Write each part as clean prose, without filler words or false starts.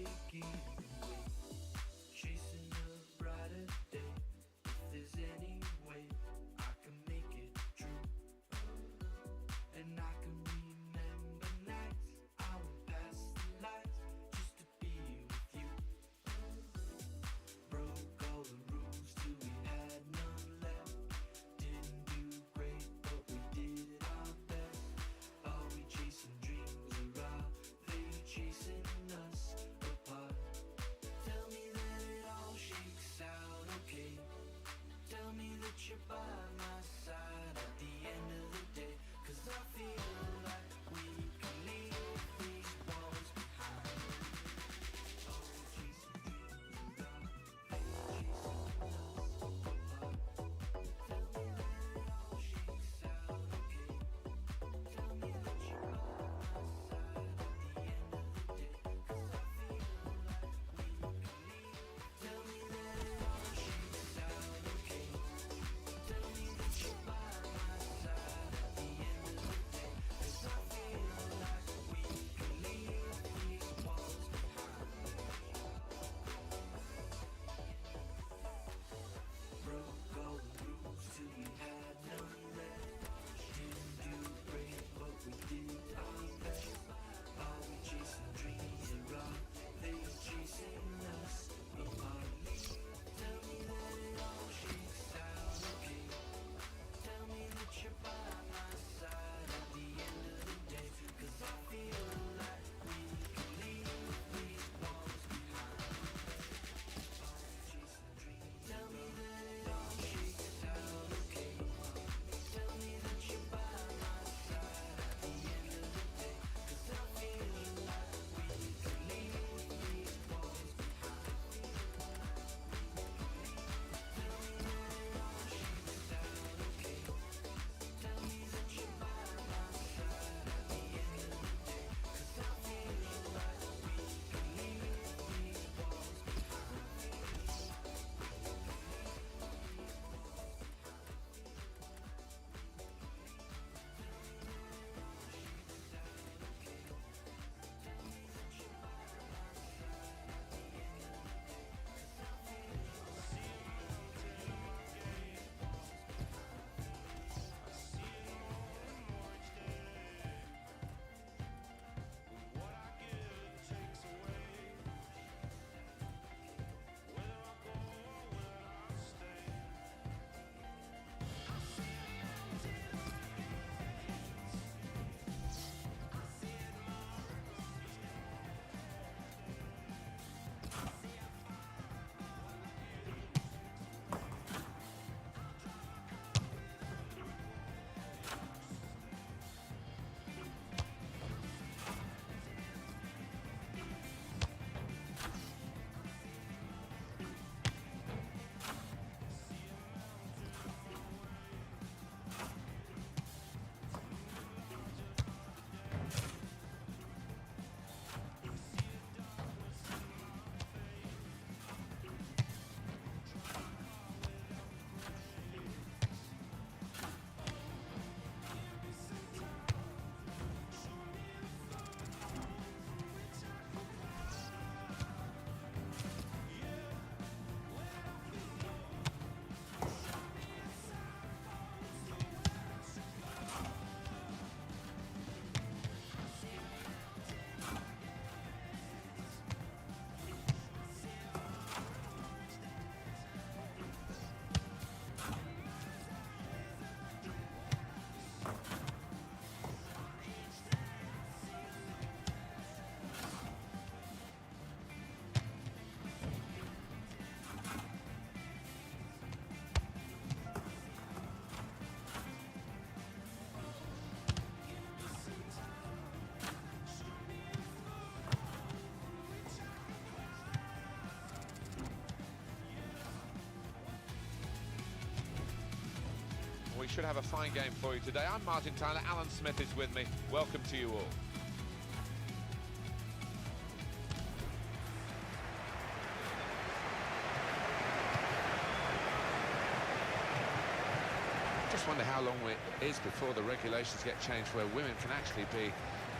taking away, chasing a brighter day. If there's any way I can make it true, and I can remember nights I went past the lights just to be with you. Broke all the rules till we had none left. Didn't do great, but we did our best. Are we chasing dreams or are they chasing us apart? Tell me that it all shakes out okay. Tell me that you're by my side at the end of the day. 'Cause I feel like we can leave these walls behind. Are we chasing dreams or are they chasing us apart? Tell me that it all shakes out okay. Tell me that you're by my side at the end of the day. 'Cause I feel like we can leave. Tell me that it all shakes out okay. Tell me that you're by my side at the end of the day. 'Cause I feel like we can leave these walls behind. Broke all the rules till we had none left. Didn't do great, but we did our best. Are we chasing dreams or are they chasing us apart? Tell me that it all shakes out okay. Tell me that you're by my side at the end of the day. 'Cause I feel like we can leave these walls behind. Are we chasing dreams? Tell me that it all shakes out okay. Tell me that you're by my side at the end of the day. 'Cause I feel like we can leave these walls behind. Tell me that it all shakes out okay. Tell me that you're by my side at the end of the day. 'Cause I feel like we can leave these walls behind. We should have a fine game for you today. I'm Martin Tyler, Alan Smith is with me. Welcome to you all. Just wonder how long it is before the regulations get changed where women can actually be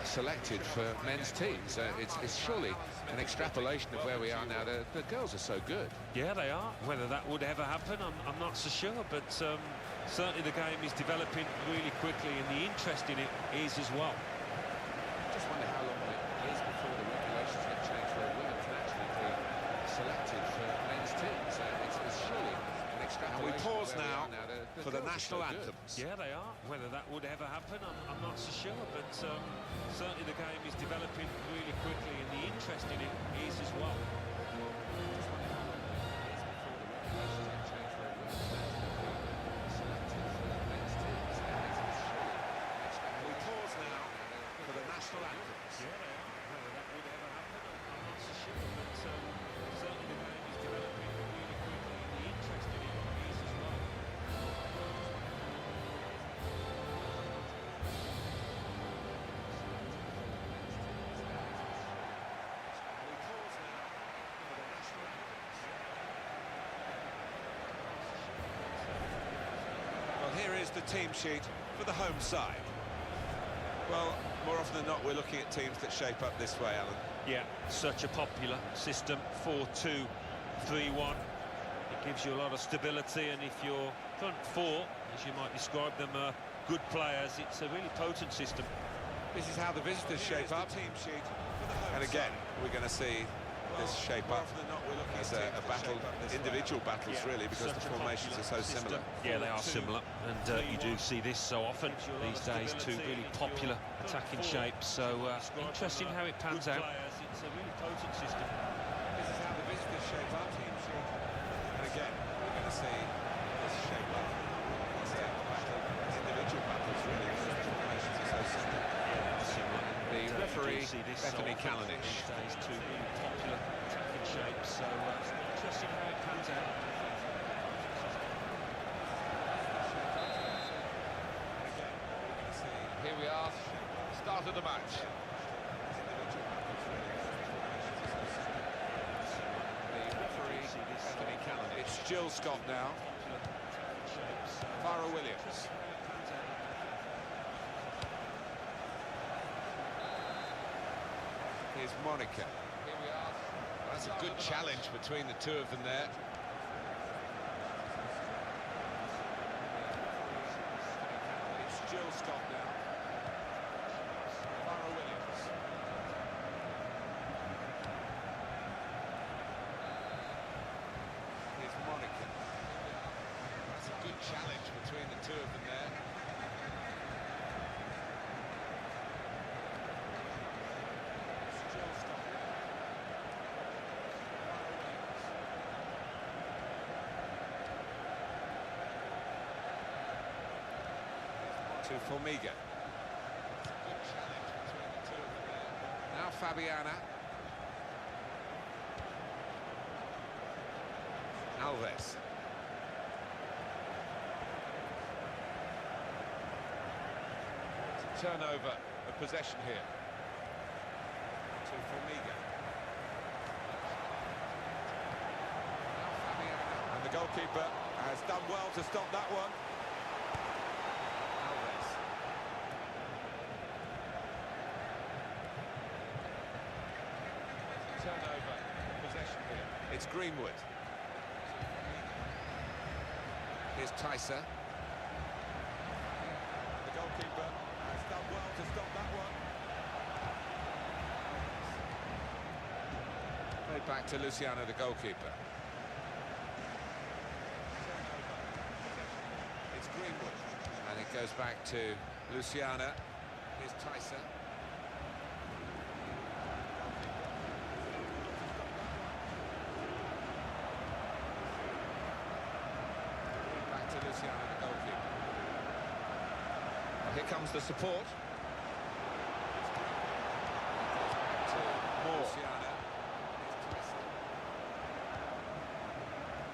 selected for men's teams. It's surely an extrapolation of where we are now. The girls are so good. Yeah, they are. Whether that would ever happen, I'm not so sure, but certainly the game is developing really quickly, and the interest in it is as well. Just wonder how long it is before the regulations get changed where women can actually be selected for men's teams. It's surely an extrapolation. And we pause of where now we are now. for the girls are national so good. anthems. Yeah, they are. Whether that would ever happen, I'm not so sure, but certainly the game is developing really quickly, and the interest in it is as well. Just wonder how long it is before the regulations get changed where women can actually be selected for men's teams. It's surely an extrapolation. We pause now for the national anthems. Yeah, they are. Whether that would ever happen, I'm not so sure, but certainly the game is developing really quickly, and the interest in it is as well. We pause now for the national anthems. Well, here is the team sheet for the home side. Well, more often than not, we're looking at teams that shape up this way, Alan. Yeah, such a popular system, 4-2-3-1. It gives you a lot of stability, and if your front four, as you might describe them, are good players, it's a really potent system. This is how the visitors Here shape is the up. team sheet for the home And again, side. we're going to see this Well, shape more up often than not, we're looking as at a teams that battle, shape up this way, individual Alan. battles Yeah, really, because the such a formations are so popular similar. system. Yeah, they are similar, and you do see this so often these days, two really popular attacking shapes, so interesting how it pans out. It's a really potent system. This is how the visitors shape up. Team sheet. And again, we're going to see this shape up as a battle, individual battles really, because the formations are so similar. Yeah, they are similar. The And, referee, you do see this so Bethany often Kalinic. these days, two really popular attacking shapes, so it's interesting how it pans out. And again, we're going to see Here we are, start of the match. individual battles really, because the formations are so similar. The referee, Bethany Kalinic. It's Jill Scott now. Farah Williams. Here's Monica. Here we are. That's a good challenge between the two of them there. It's Jill Scott now. Farah Williams. Here's Monica. That's a good challenge between the two of them there. It's Jill Scott. Farah Williams. To Formiga. Good challenge between the two of them there. Now Fabiana. Alves. Turnover of possession here. To Formiga. Now Fabiana. And the goalkeeper has done well to stop that one. Alves. Turnover of possession here. It's Greenwood. Here's Tyser. The goalkeeper has done well to stop that one. Played back to Luciano, the goalkeeper. It's Greenwood. And it goes back to Luciana. Here's Tyser. Back to Luciano, the goalkeeper. Here comes the support. To Moore. Luciana.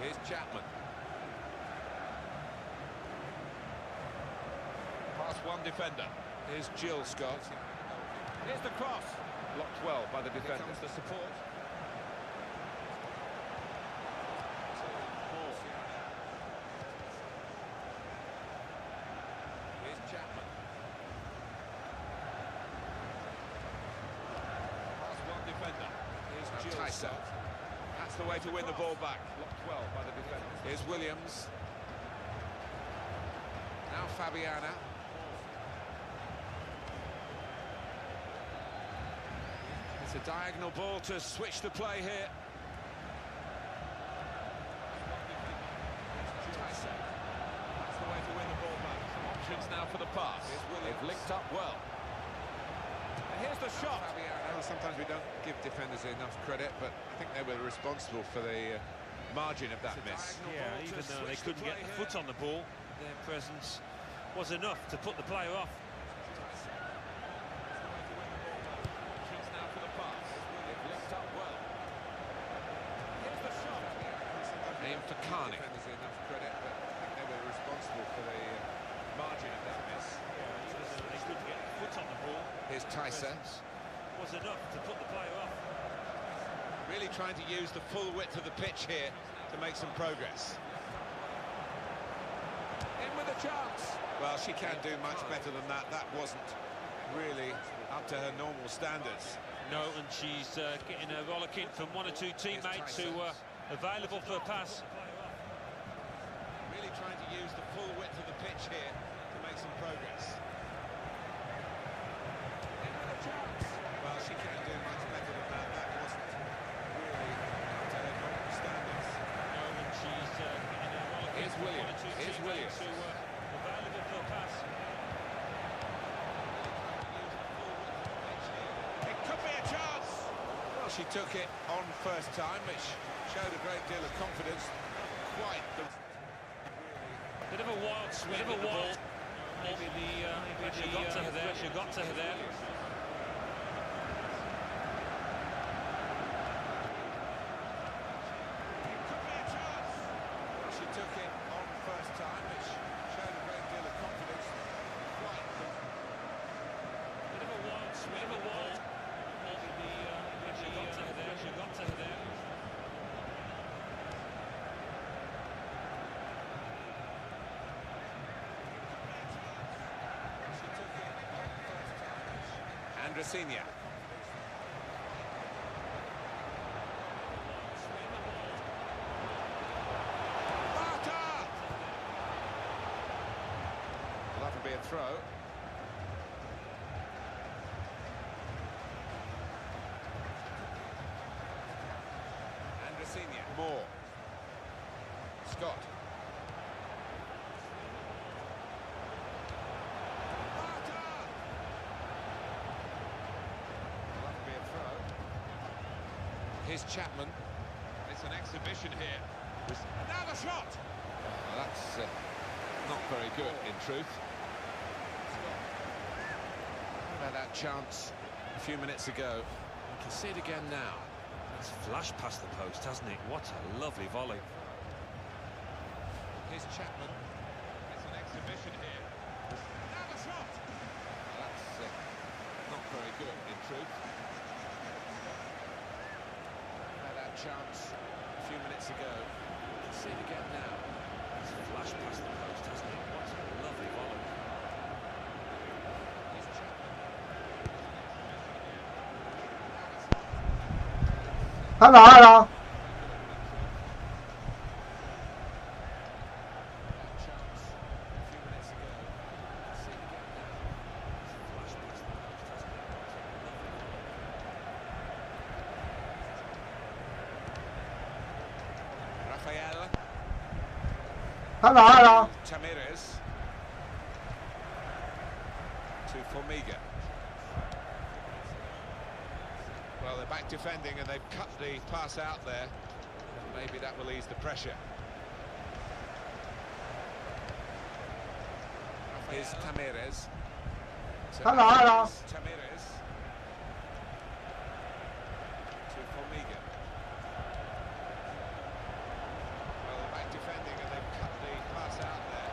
Here's Chapman. Past one defender. Here's Jill Scott. Here's the cross. Blocked well by the Here defender. comes the support. Here's Chapman. Tyson. That's the way to win the ball back. Blocked well by the defender. Here's Williams. Now Fabiana. It's a diagonal ball to switch the play here. Tyson. That's the way to win the ball back. Some options now for the pass. They've linked up well. And here's the shot. Well, sometimes we don't give defenders enough credit, but I think they were responsible for the margin of that miss. Yeah, even though they couldn't get the foot on the ball, their presence was enough to put the player off. Aim for Carney. Enough credit, but I think they were responsible for the margin of that miss. They couldn't get the foot on the ball. Here's Tyson. Was enough to put the player off. Really trying to use the full width of the pitch here to make some progress. In with a chance. Well, she can do much better than that. That wasn't really up to her normal standards. No, and she's getting a rollicking from one or two teammates who were available for a pass. Really trying to use the full width of the pitch here to make some progress. In with a chance. Well, she can do much better than that. That wasn't really up to her normal standards. No, and she's getting a rollicking Here's from one or Williams. two Here's teammates Williams. who were available for a pass. It could be a chance. Well, she took it on first time, which showed a great deal of confidence. Quite the... Bit of a wild swing with the ball. Maybe she got to her there. She got to her there. Well, she took it on first time, which showed a great deal of confidence. Quite the... Bit of a wild swing with the ball. Maybe she got to her there. She got to her there. Andresinia. Well, that'll be a throw. Andresinia. Moore. Scott. Here's Chapman. It's an exhibition here. Now the shot! Well, that's not very good, in truth. How about that chance a few minutes ago? You can see it again now. It's flashed past the post, hasn't it? What a lovely volley. Here's Chapman. It's an exhibition here. Now the shot! Well, that's not very good, in truth. Chance a few minutes ago. You can see it again now. It's flashed past the post, hasn't it? What a lovely volley. Hello, hello. Hello, hello. Tamirez to Formiga. Well, they're back defending and they've cut the pass out there. Maybe that will ease the pressure. Here's Tamirez. Hello, hello. Tamirez to Formiga. Defending and they've cut the pass out there.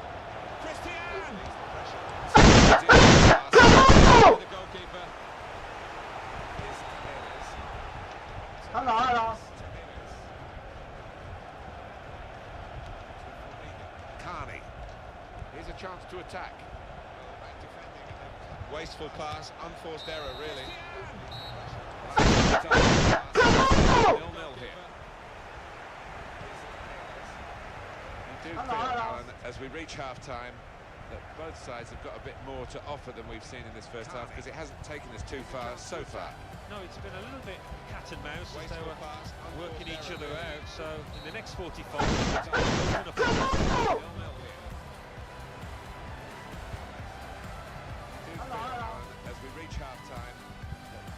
Christian! The goalkeeper is Tamirez. Hello, hello. Carney. Here's a chance to attack. Wasteful pass, unforced error, really. as we reach half-time, that both sides have got a bit more to offer than we've seen in this first half, because it hasn't taken us too far so far. No, it's been a little bit cat and mouse as they were working each other out. So in the next 45 minutes, as we reach half-time,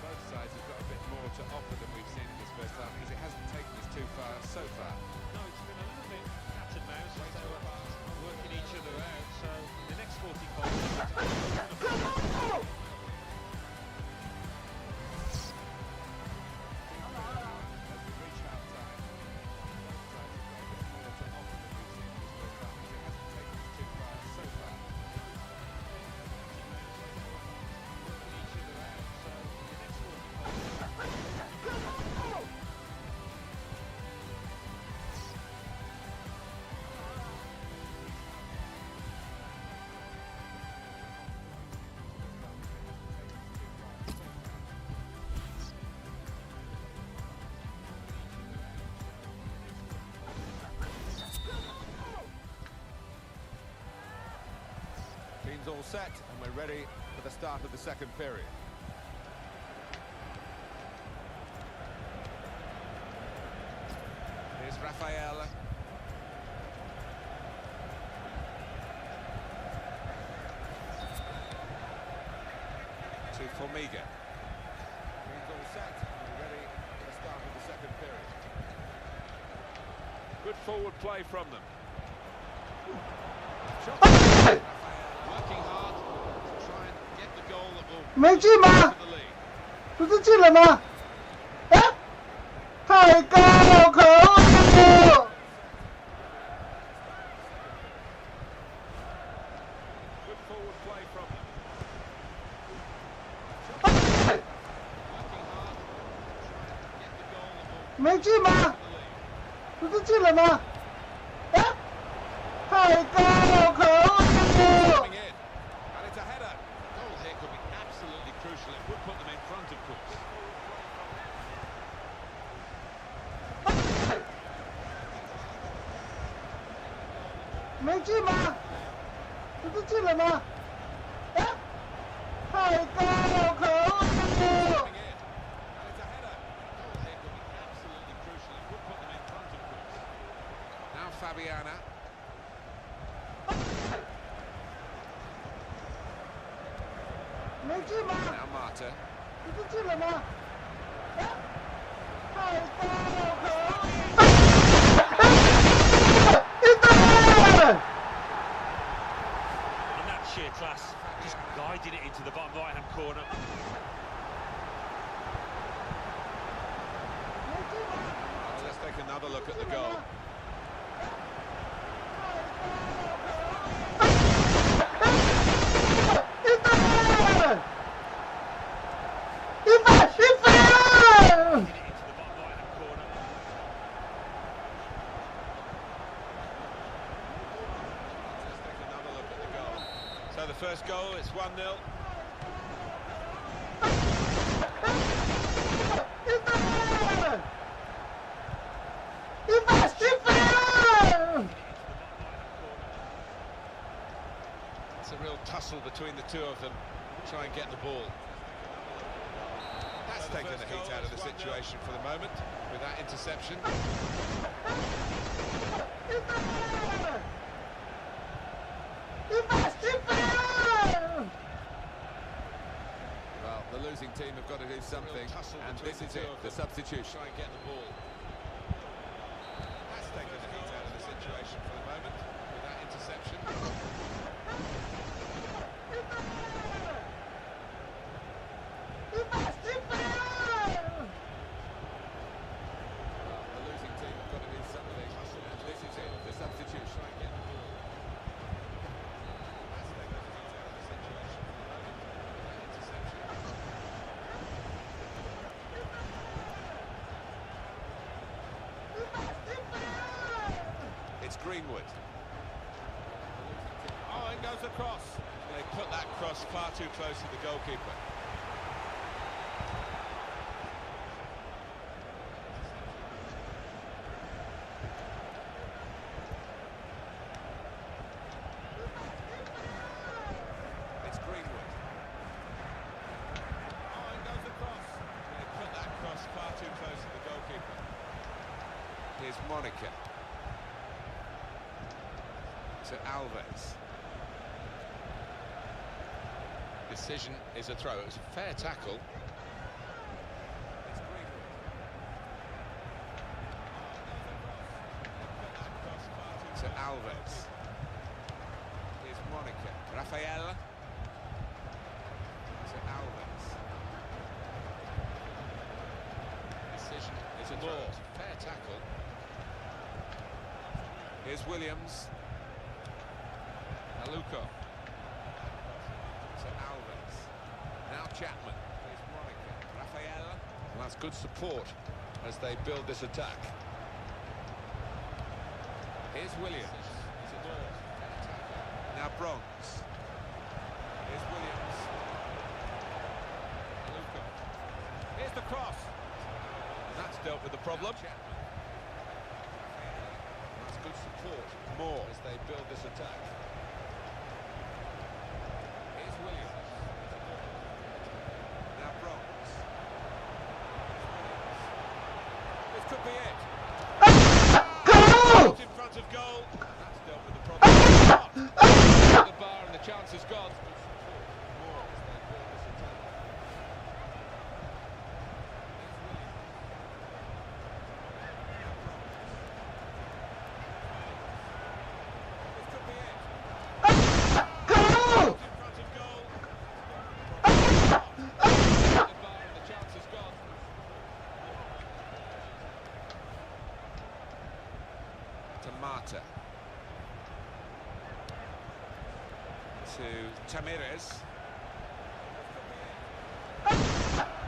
both sides have got a bit more to offer than we've seen in this first half, because it hasn't taken us too far so far. no, it's been a little bit cat and mouse as they were working each other out. So in the next 45 minutes, Team's all set, and we're ready for the start of the second period. Here's Rafael. To Formiga. Team's all set, and we're ready for the start of the second period. Good forward play from them. Shot. Working hard to try and get the goal that will 没进吗？ to the lead. 不是进了吗？哎，太高了，可恶！ Good forward play from them. 哎 Working hard to try and get the goal that will 没进吗？ to the lead. 不是进了吗？哎，太高了，可恶！ Coming in, and it's a header. Goal here could be absolutely crucial. It would put them in front, of course. 没进吗？不是进了吗？哎，太高了，可恶！ Coming in, and it's a header. Goal here could be absolutely crucial. It would put them in front, of course. Now Fabiana. 没进吗？ Now Marta. 不是进了吗？哎，太高了，可恶！一分！ in that sheer class, just guided it into the bottom right-hand corner. 没进吗？ Well, let's take another look at the goal. 一分！一分！一分！ Into the bottom right-hand corner. Let's take another look at the goal. So the first goal, it's 1-0. 一分！一分！一分！ It's a real tussle between the two of them. Try and get the ball. That's taken the heat out of the situation for the moment with that interception. 一分！一分！一分！ Well, the losing team have got to do something, and this is it, the substitution. Try and get the ball. That's taken the heat out of the situation for the moment with that interception. Well, the losing team have got to do something, and this is it, the substitution. Try and get the ball. That's taken the heat out of the situation for the moment with that interception. It's Greenwood. Oh, it goes across. They put that cross far too close to the goalkeeper. Here's Monica. To Alves. Decision is a throw. It was a fair tackle. To Alves. Here's Monica. Rafael. To Alves. Decision is a throw. Fair tackle. Here's Williams. Aluko. To Alves. Now Chapman. Here's Monica. Rafael. Well, that's good support as they build this attack. Here's Williams. Now Bronze. Here's Williams. Aluko. Here's the cross. That's dealt with the problem. That's good support. More as they build this attack. Here's Williams. Now Bronze. This could be it. Go! In front of goal. That's dealt with the problem. The bar and the chance is gone. More as they build this attack. This could be it. Go! In front of goal. The bar and the chance is gone. To Marta. To Tamires.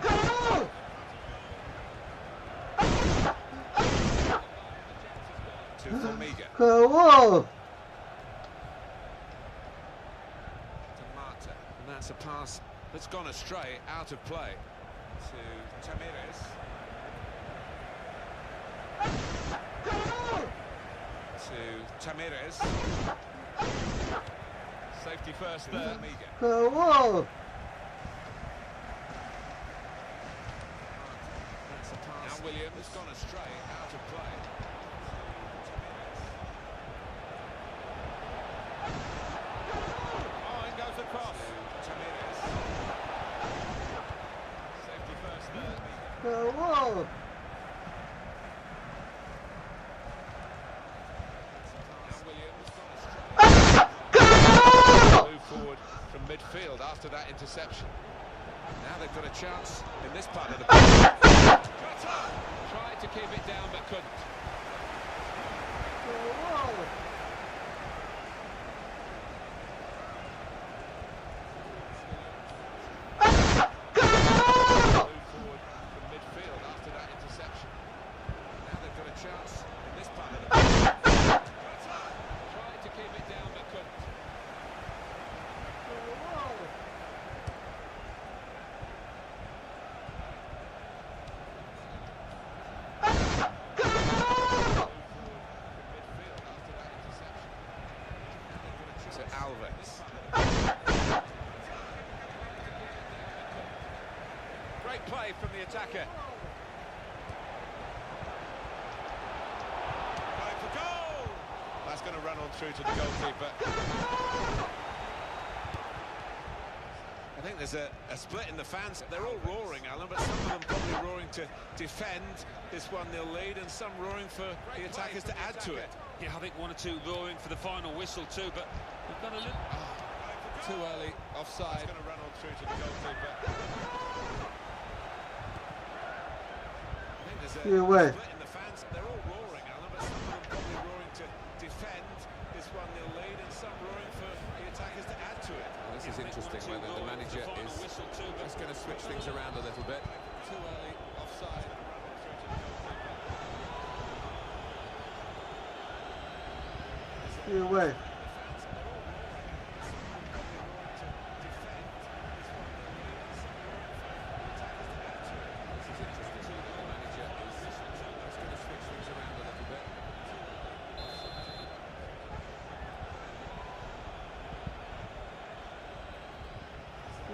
Go! To Formiga. 可恶！ To Marta. And that's a pass that's gone astray, out of play. To Tamires. To Tamires. Safety first there. Formiga. 可恶！ That's a pass. Now Williams has gone astray, out of play. Oh, in goes the cross. Tamires. Safety first there. 可恶！ Now Williams has gone astray. Go! Move forward from midfield after that interception. Now they've got a chance in this part of the pitch. Tried to keep it down but couldn't. 可恶！ Move forward from midfield after that interception. Now they've got a chance in this part of the pitch. Tried to keep it down but couldn't. To Alves. Great play from the attacker. Going for goal! That's going to run on through to the goalkeeper. I think there's a split in the fans. They're all roaring, Alan, but some of them probably roaring to defend this 1-0 lead and some roaring for the attackers to add to it. Yeah, I think one or two roaring for the final whistle too, but we've got a little... Too early, offside. It's going to run on through to the goalkeeper. I think there's a越位 split in the fans. They're all roaring, Alan, but some of them probably roaring to defend this 1-0 lead and some roaring for the attackers to add to it. Well, this is interesting whether the manager is just going to switch things around a little bit. Too early, offside.越位！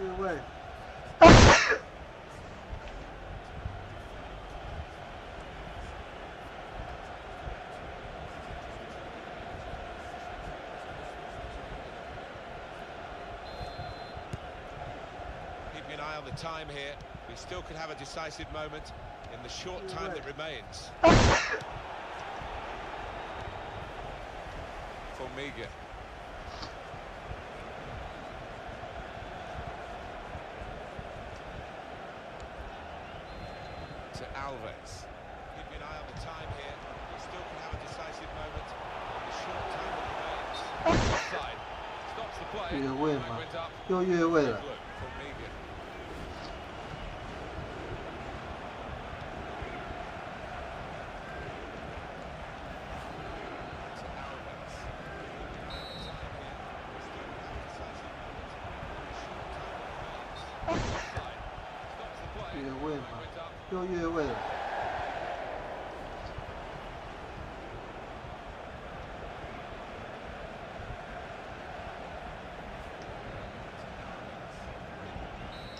越位！ eye on the time here. We still could have a decisive moment in the short time that remains. Formiga. To Alves. Keeping an eye on the time here. We still can have a decisive moment in the short time that remains. Offside. Stops the play. 越位嘛 Flag went up. 又越位了。 Look, Formiga. To Alves. Offside. Stops the play. 越位 Flag 嘛 went up. 又越位了。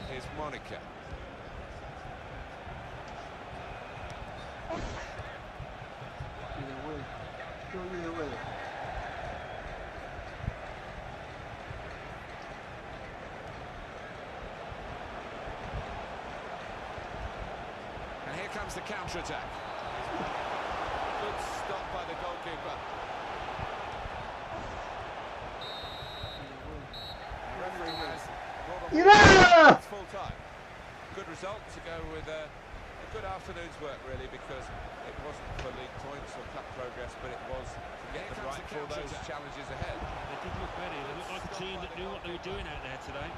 Here's Monica. 越位，又越位了。 And here comes the counter-attack. Good stop by the goalkeeper. Referee has brought on Yeah! it's full time. Good result to go with a good afternoon's work, really, because it wasn't for league points or cup progress, but it was to get them right for those challenges ahead. They did look ready. They looked like a team that knew what they were doing out there today.